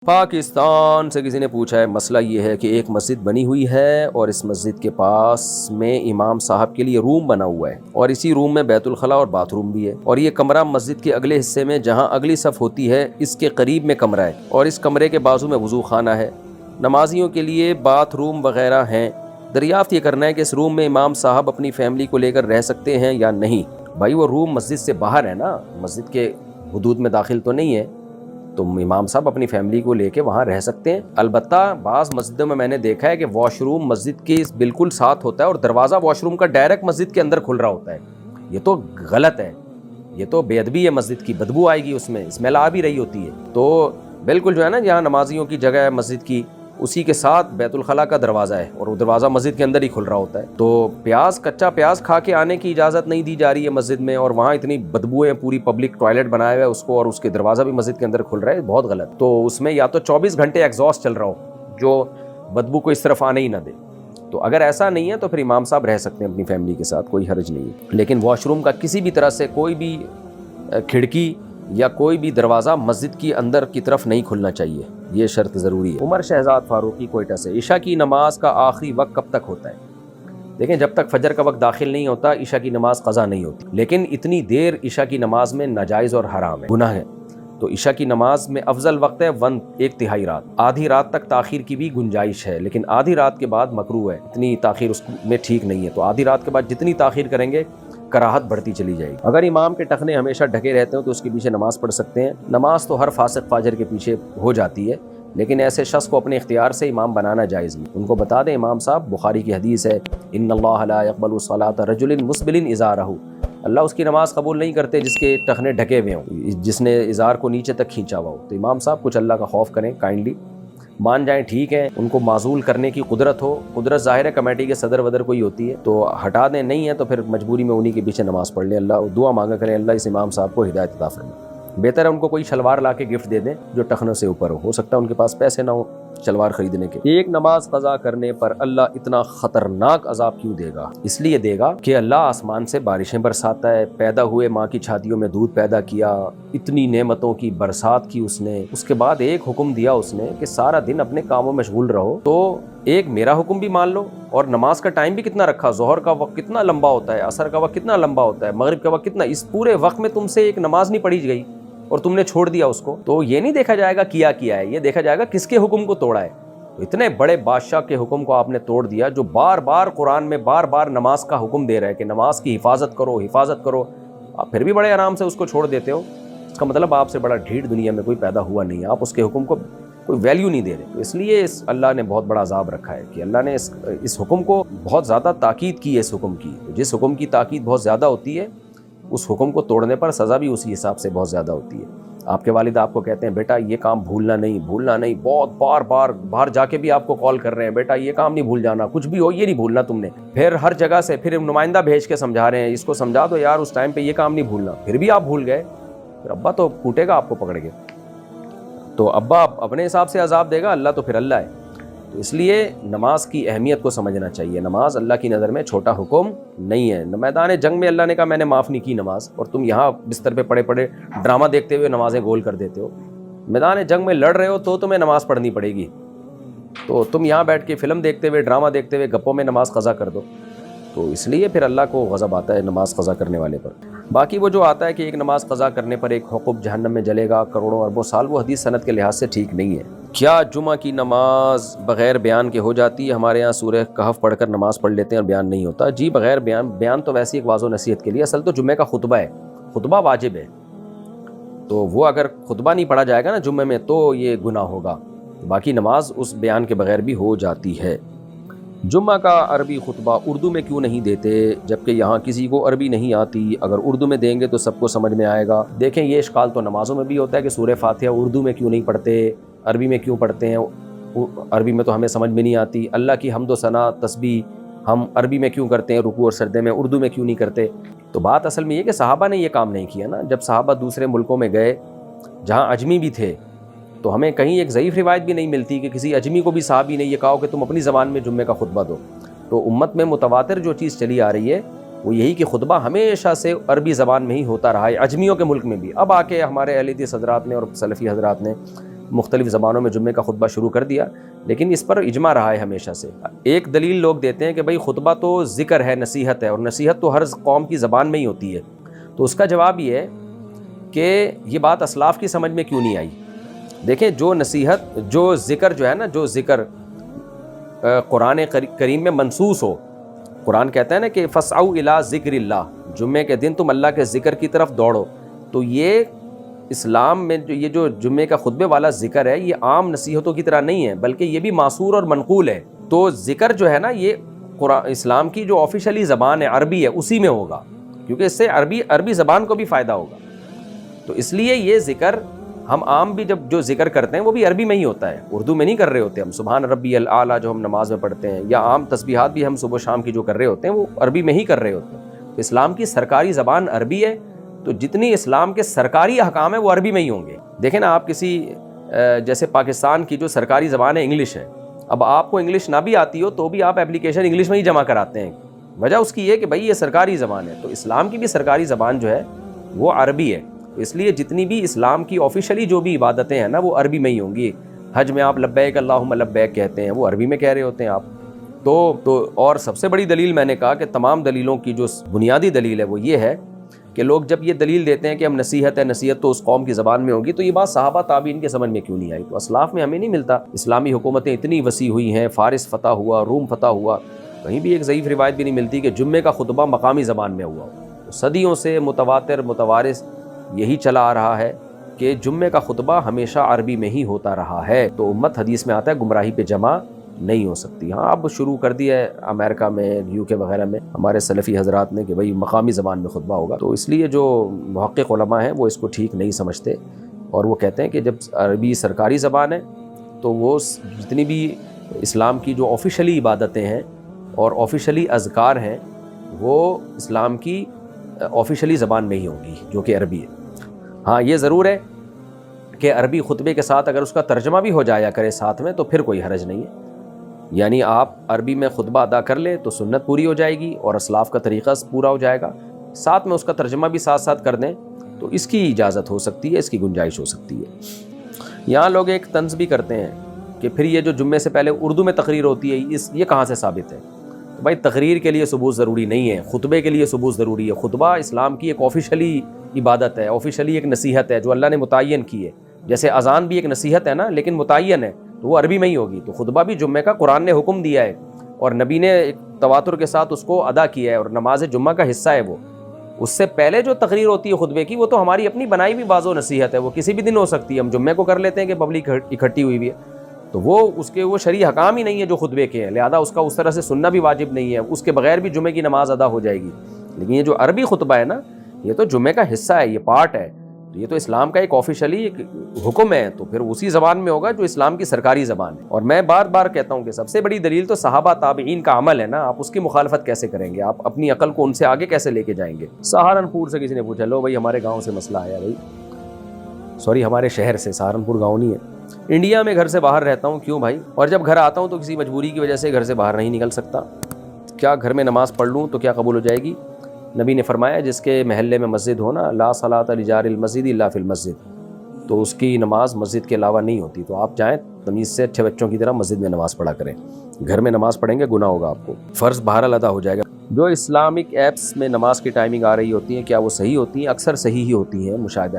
پاکستان سے کسی نے پوچھا ہے، مسئلہ یہ ہے کہ ایک مسجد بنی ہوئی ہے اور اس مسجد کے پاس میں امام صاحب کے لیے روم بنا ہوا ہے اور اسی روم میں بیت الخلاء اور باتھ روم بھی ہے، اور یہ کمرہ مسجد کے اگلے حصے میں جہاں اگلی صف ہوتی ہے اس کے قریب میں کمرہ ہے، اور اس کمرے کے بازو میں وضو خانہ ہے، نمازیوں کے لیے باتھ روم وغیرہ ہیں۔ دریافت یہ کرنا ہے کہ اس روم میں امام صاحب اپنی فیملی کو لے کر رہ سکتے ہیں یا نہیں۔ بھائی وہ روم مسجد سے باہر ہے نا، مسجد کے حدود میں داخل تو نہیں ہے، تو امام صاحب اپنی فیملی کو لے کے وہاں رہ سکتے ہیں۔ البتہ بعض مسجدوں میں نے دیکھا ہے کہ واش روم مسجد کے بالکل ساتھ ہوتا ہے اور دروازہ واش روم کا ڈائریکٹ مسجد کے اندر کھل رہا ہوتا ہے۔ یہ تو غلط ہے، یہ تو بے ادبی ہے، مسجد کی بدبو آئے گی، اس میں اسمیل آ بھی رہی ہوتی ہے۔ تو بالکل جو ہے نا جہاں نمازیوں کی جگہ ہے مسجد کی، اسی کے ساتھ بیت الخلاء کا دروازہ ہے اور وہ دروازہ مسجد کے اندر ہی کھل رہا ہوتا ہے۔ تو کچا پیاز کھا کے آنے کی اجازت نہیں دی جا رہی ہے مسجد میں، اور وہاں اتنی بدبویں، پوری پبلک ٹوائلٹ بنایا ہوا ہے اس کو، اور اس کے دروازہ بھی مسجد کے اندر کھل رہا ہے، بہت غلط۔ تو اس میں یا تو 24 گھنٹے ایگزاسٹ چل رہا ہو جو بدبو کو اس طرف آنے ہی نہ دے۔ تو اگر ایسا نہیں ہے تو پھر امام صاحب رہ سکتے ہیں اپنی فیملی کے ساتھ، کوئی حرج نہیں ہے، لیکن واش روم کا کسی بھی طرح سے کوئی بھی کھڑکی یا کوئی بھی دروازہ مسجد کی اندر کی طرف نہیں کھلنا چاہیے، یہ شرط ضروری ہے۔ عمر شہزاد فاروقی کوئٹہ سے، عشاء کی نماز کا آخری وقت کب تک ہوتا ہے؟ دیکھیں جب تک فجر کا وقت داخل نہیں ہوتا عشاء کی نماز قضا نہیں ہوتی، لیکن اتنی دیر عشاء کی نماز میں ناجائز اور حرام ہے، گناہ ہے۔ تو عشاء کی نماز میں افضل وقت ہے 1/3 رات، آدھی رات تک تاخیر کی بھی گنجائش ہے، لیکن آدھی رات کے بعد مکروہ ہے، اتنی تاخیر اس میں ٹھیک نہیں ہے۔ تو آدھی رات کے بعد جتنی تاخیر کریں گے کراہت بڑھتی چلی جائے گی۔ اگر امام کے ٹخنے ہمیشہ ڈھکے رہتے ہیں تو اس کے پیچھے نماز پڑھ سکتے ہیں۔ نماز تو ہر فاسق فاجر کے پیچھے ہو جاتی ہے، لیکن ایسے شخص کو اپنے اختیار سے امام بنانا جائز نہیں۔ ان کو بتا دیں امام صاحب، بخاری کی حدیث ہے، ان اللہ لا يقبل صلاۃ رجل مسبل ازارہ، اللہ اس کی نماز قبول نہیں کرتے جس کے ٹخنے ڈھکے ہوئے ہوں، جس نے ازار کو نیچے تک کھینچا ہوا ہو۔ تو امام صاحب کچھ اللہ کا خوف کریں، کائنڈلی مان جائیں، ٹھیک ہے، ان کو معزول کرنے کی قدرت ہو، قدرت ظاہر ہے کمیٹی کے صدر ودر کوئی ہوتی ہے تو ہٹا دیں، نہیں ہے تو پھر مجبوری میں انہی کے پیچھے نماز پڑھ لیں، اللہ دعا مانگا کریں اللہ اس امام صاحب کو ہدایت عطا فرمائے۔ بہتر ہے ان کو کوئی شلوار لا کے گفٹ دے دیں جو ٹخنوں سے اوپر ہو سکتا ہے ان کے پاس پیسے نہ ہو شلوار خریدنے کے۔ ایک نماز قضا کرنے پر اللہ اتنا خطرناک عذاب کیوں دے گا؟ اس لیے دے گا کہ اللہ آسمان سے بارشیں برساتا ہے، پیدا ہوئے ماں کی چھاتیوں میں دودھ پیدا کیا، اتنی نعمتوں کی برسات کی اس نے، اس کے بعد ایک حکم دیا اس نے کہ سارا دن اپنے کاموں میں مشغول رہو، تو ایک میرا حکم بھی مان لو، اور نماز کا ٹائم بھی کتنا رکھا، ظہر کا وقت کتنا لمبا ہوتا ہے، عصر کا وقت کتنا لمبا ہوتا ہے، مغرب کا وقت کتنا، اس پورے وقت میں تم سے ایک نماز نہیں پڑھی گئی اور تم نے چھوڑ دیا اس کو، تو یہ نہیں دیکھا جائے گا کیا ہے، یہ دیکھا جائے گا کس کے حکم کو توڑا ہے۔ تو اتنے بڑے بادشاہ کے حکم کو آپ نے توڑ دیا جو بار بار قرآن میں بار بار نماز کا حکم دے رہا ہے کہ نماز کی حفاظت کرو، آپ پھر بھی بڑے آرام سے اس کو چھوڑ دیتے ہو، اس کا مطلب آپ سے بڑا ڈھیٹ دنیا میں کوئی پیدا ہوا نہیں ہے، آپ اس کے حکم کو کوئی ویلیو نہیں دے رہے۔ تو اس لیے اللہ نے بہت بڑا عذاب رکھا ہے کہ اللہ نے اس حکم کو بہت زیادہ تاکید کی ہے، اس حکم کی، جس حکم کی تاکید بہت زیادہ ہوتی ہے اس حکم کو توڑنے پر سزا بھی اسی حساب سے بہت زیادہ ہوتی ہے۔ آپ کے والد آپ کو کہتے ہیں بیٹا یہ کام بھولنا نہیں، بہت بار باہر جا کے بھی آپ کو کال کر رہے ہیں، بیٹا یہ کام نہیں بھول جانا، کچھ بھی ہو یہ نہیں بھولنا تم نے، پھر ہر جگہ سے پھر نمائندہ بھیج کے سمجھا رہے ہیں، اس کو سمجھا دو یار اس ٹائم پہ یہ کام نہیں بھولنا، پھر بھی آپ بھول گئے، پھر ابا تو کوٹے گا آپ کو پکڑ کے، تو ابا اپنے حساب سے عذاب دے گا، اللہ تو پھر اللہ ہے۔ تو اس لیے نماز کی اہمیت کو سمجھنا چاہیے، نماز اللہ کی نظر میں چھوٹا حکم نہیں ہے۔ میدان جنگ میں اللہ نے کہا میں نے معاف نہیں کی نماز، اور تم یہاں بستر پہ پڑے ڈرامہ دیکھتے ہوئے نمازیں گول کر دیتے ہو۔ میدان جنگ میں لڑ رہے ہو تو تمہیں نماز پڑھنی پڑے گی، تو تم یہاں بیٹھ کے فلم دیکھتے ہوئے ڈرامہ دیکھتے ہوئے گپوں میں نماز قضا کر دو، تو اس لیے پھر اللہ کو غضب آتا ہے نماز قضا کرنے والے پر۔ باقی وہ جو آتا ہے کہ ایک نماز قضا کرنے پر ایک حقوق جہنم میں جلے گا کروڑوں اربوں سال، وہ حدیث سند کے لحاظ سے ٹھیک نہیں ہے۔ کیا جمعہ کی نماز بغیر بیان کے ہو جاتی ہے؟ ہمارے ہاں سورہ کہف پڑھ کر نماز پڑھ لیتے ہیں اور بیان نہیں ہوتا۔ جی بغیر بیان تو ویسی ایک واضح نصیحت کے لیے، اصل تو جمعہ کا خطبہ ہے، خطبہ واجب ہے، تو وہ اگر خطبہ نہیں پڑھا جائے گا نا جمعے میں تو یہ گناہ ہوگا، باقی نماز اس بیان کے بغیر بھی ہو جاتی ہے۔ جمعہ کا عربی خطبہ اردو میں کیوں نہیں دیتے جبکہ یہاں کسی کو عربی نہیں آتی؟ اگر اردو میں دیں گے تو سب کو سمجھ میں آئے گا۔ دیکھیں یہ اشکال تو نمازوں میں بھی ہوتا ہے کہ سورہ فاتحہ اردو میں کیوں نہیں پڑھتے، عربی میں کیوں پڑھتے ہیں، عربی میں تو ہمیں سمجھ میں نہیں آتی، اللہ کی حمد و ثنا تسبیح ہم عربی میں کیوں کرتے ہیں، رکوع اور سجدے میں اردو میں کیوں نہیں کرتے؟ تو بات اصل میں یہ کہ صحابہ نے یہ کام نہیں کیا نا، جب صحابہ دوسرے ملکوں میں گئے جہاں اجمی بھی تھے تو ہمیں کہیں ایک ضعیف روایت بھی نہیں ملتی کہ کسی اجمی کو بھی صحابی نے یہ کہا کہ تم اپنی زبان میں جمعے کا خطبہ دو۔ تو امت میں متواتر جو چیز چلی آ رہی ہے وہ یہی کہ خطبہ ہمیشہ سے عربی زبان میں ہی ہوتا رہا ہے، اجمیوں کے ملک میں بھی۔ اب آ کے ہمارے اہل حدیث حضرات نے اور سلفی حضرات نے مختلف زبانوں میں جمعے کا خطبہ شروع کر دیا، لیکن اس پر اجماع رہا ہے ہمیشہ سے۔ ایک دلیل لوگ دیتے ہیں کہ بھئی خطبہ تو ذکر ہے، نصیحت ہے، اور نصیحت تو ہر قوم کی زبان میں ہی ہوتی ہے، تو اس کا جواب یہ ہے کہ یہ بات اسلاف کی سمجھ میں کیوں نہیں آئی۔ دیکھیں، جو نصیحت، جو ذکر جو ہے نا، جو ذکر قرآن کریم میں منصوص ہو، قرآن کہتا ہے نا کہ فَاسْعَوْا إِلَىٰ ذِكْرِ اللَّهِ، جمعے کے دن تم اللہ کے ذکر کی طرف دوڑو، تو یہ اسلام میں یہ جو جمعے کا خطبے والا ذکر ہے، یہ عام نصیحتوں کی طرح نہیں ہے، بلکہ یہ بھی معصور اور منقول ہے۔ تو ذکر جو ہے نا، یہ اسلام کی جو آفیشلی زبان ہے، عربی ہے، اسی میں ہوگا، کیونکہ اس سے عربی زبان کو بھی فائدہ ہوگا۔ تو اس لیے یہ ذکر ہم عام بھی جب جو ذکر کرتے ہیں وہ بھی عربی میں ہی ہوتا ہے، اردو میں نہیں کر رہے ہوتے ہم۔ سبحان ربی الاعلیٰ جو ہم نماز میں پڑھتے ہیں، یا عام تسبیحات بھی ہم صبح شام کی جو کر رہے ہوتے ہیں، وہ عربی میں ہی کر رہے ہوتے ہیں۔ تو اسلام کی سرکاری زبان عربی ہے، تو جتنی اسلام کے سرکاری احکام ہیں وہ عربی میں ہی ہوں گے۔ دیکھیں نا، آپ کسی جیسے پاکستان کی جو سرکاری زبان ہے انگلش ہے، اب آپ کو انگلش نہ بھی آتی ہو تو بھی آپ اپلیکیشن انگلش میں ہی جمع کراتے ہیں، وجہ اس کی یہ کہ بھائی یہ سرکاری زبان ہے۔ تو اسلام کی بھی سرکاری زبان جو ہے وہ عربی ہے، اس لیے جتنی بھی اسلام کی آفیشلی جو بھی عبادتیں ہیں نا، وہ عربی میں ہی ہوں گی۔ حج میں آپ لبیک اللہم لبیک کہتے ہیں، وہ عربی میں کہہ رہے ہوتے ہیں آپ۔ تو اور سب سے بڑی دلیل میں نے کہا کہ تمام دلیلوں کی جو بنیادی دلیل ہے وہ یہ ہے کہ لوگ جب یہ دلیل دیتے ہیں کہ ہم نصیحت ہے، نصیحت تو اس قوم کی زبان میں ہوگی، تو یہ بات صحابہ تابعین کے سمجھ میں کیوں نہیں آئی؟ تو اسلاف میں ہمیں نہیں ملتا۔ اسلامی حکومتیں اتنی وسیع ہوئی ہیں، فارس فتح ہوا، روم فتح ہوا، کہیں بھی ایک ضعیف روایت بھی نہیں ملتی کہ جمعے کا خطبہ مقامی زبان میں ہوا۔ تو صدیوں سے متواتر متوارث یہی چلا آ رہا ہے کہ جمعے کا خطبہ ہمیشہ عربی میں ہی ہوتا رہا ہے۔ تو امت حدیث میں آتا ہے گمراہی پہ جمع نہیں ہو سکتی۔ ہاں، اب شروع کر دیا ہے امریکہ میں، یو کے وغیرہ میں ہمارے سلفی حضرات نے کہ بھئی مقامی زبان میں خطبہ ہوگا، تو اس لیے جو محقق علماء ہیں وہ اس کو ٹھیک نہیں سمجھتے، اور وہ کہتے ہیں کہ جب عربی سرکاری زبان ہے تو وہ جتنی بھی اسلام کی جو آفیشلی عبادتیں ہیں اور آفیشلی اذکار ہیں وہ اسلام کی آفیشلی زبان میں ہی ہوں گی، جو کہ عربی ہے۔ ہاں، یہ ضرور ہے کہ عربی خطبے کے ساتھ اگر اس کا ترجمہ بھی ہو جایا کرے ساتھ میں تو پھر کوئی حرج نہیں ہے، یعنی آپ عربی میں خطبہ ادا کر لیں تو سنت پوری ہو جائے گی اور اسلاف کا طریقہ پورا ہو جائے گا، ساتھ میں اس کا ترجمہ بھی ساتھ ساتھ کر دیں تو اس کی اجازت ہو سکتی ہے، اس کی گنجائش ہو سکتی ہے۔ یہاں لوگ ایک طنز بھی کرتے ہیں کہ پھر یہ جو جمعے سے پہلے اردو میں تقریر ہوتی ہے، یہ کہاں سے ثابت ہے؟ تو بھائی، تقریر کے لیے ثبوت ضروری نہیں ہے، خطبے کے لیے ثبوت ضروری ہے۔ خطبہ اسلام کی ایک آفیشلی عبادت ہے، آفیشلی ایک نصیحت ہے جو اللہ نے متعین کی ہے۔ جیسے اذان بھی ایک نصیحت ہے نا، لیکن متعین ہے تو وہ عربی میں ہی ہوگی۔ تو خطبہ بھی جمعے کا قرآن نے حکم دیا ہے اور نبی نے ایک تواتر کے ساتھ اس کو ادا کیا ہے، اور نماز جمعہ کا حصہ ہے وہ۔ اس سے پہلے جو تقریر ہوتی ہے خطبے کی، وہ تو ہماری اپنی بنائی بھی بعض و نصیحت ہے، وہ کسی بھی دن ہو سکتی ہے۔ ہم جمعے کو کر لیتے ہیں کہ پبلک اکٹھی ہوئی بھی ہے، تو وہ اس کے وہ شرعی حکام ہی نہیں ہے جو خطبے کے ہیں، لہذا اس کا اس طرح سے سننا بھی واجب نہیں ہے، اس کے بغیر بھی جمعے کی نماز ادا ہو جائے گی۔ لیکن یہ جو عربی خطبہ ہے نا، یہ تو جمعے کا حصہ ہے، یہ پارٹ ہے، تو یہ تو اسلام کا ایک آفیشلی ایک حکم ہے، تو پھر اسی زبان میں ہوگا جو اسلام کی سرکاری زبان ہے۔ اور میں بار بار کہتا ہوں کہ سب سے بڑی دلیل تو صحابہ تابعین کا عمل ہے نا، آپ اس کی مخالفت کیسے کریں گے؟ آپ اپنی عقل کو ان سے آگے کیسے لے کے جائیں گے؟ سہارنپور سے کسی نے پوچھا، لو بھائی ہمارے گاؤں سے مسئلہ آیا، بھائی سوری ہمارے شہر سے، سہارنپور گاؤں نہیں ہے، انڈیا میں گھر سے باہر رہتا ہوں، کیوں بھائی؟ اور جب گھر آتا ہوں تو کسی مجبوری کی وجہ سے گھر سے باہر نہیں نکل سکتا، کیا گھر میں نماز پڑھ لوں تو کیا قبول ہو جائے گی؟ نبی نے فرمایا جس کے محلے میں مسجد ہو نا، لا صلاۃ لجار المسجد الا فی المسجد، تو اس کی نماز مسجد کے علاوہ نہیں ہوتی۔ تو آپ جائیں تمیز سے اچھے بچوں کی طرح مسجد میں نماز پڑھا کریں، گھر میں نماز پڑھیں گے گناہ ہوگا آپ کو، فرض بہرحال ادا ہو جائے گا۔ جو اسلامک ایپس میں نماز کی ٹائمنگ آ رہی ہوتی ہیں، کیا وہ صحیح ہوتی ہیں؟ اکثر صحیح ہی ہوتی ہیں، مشاہدہ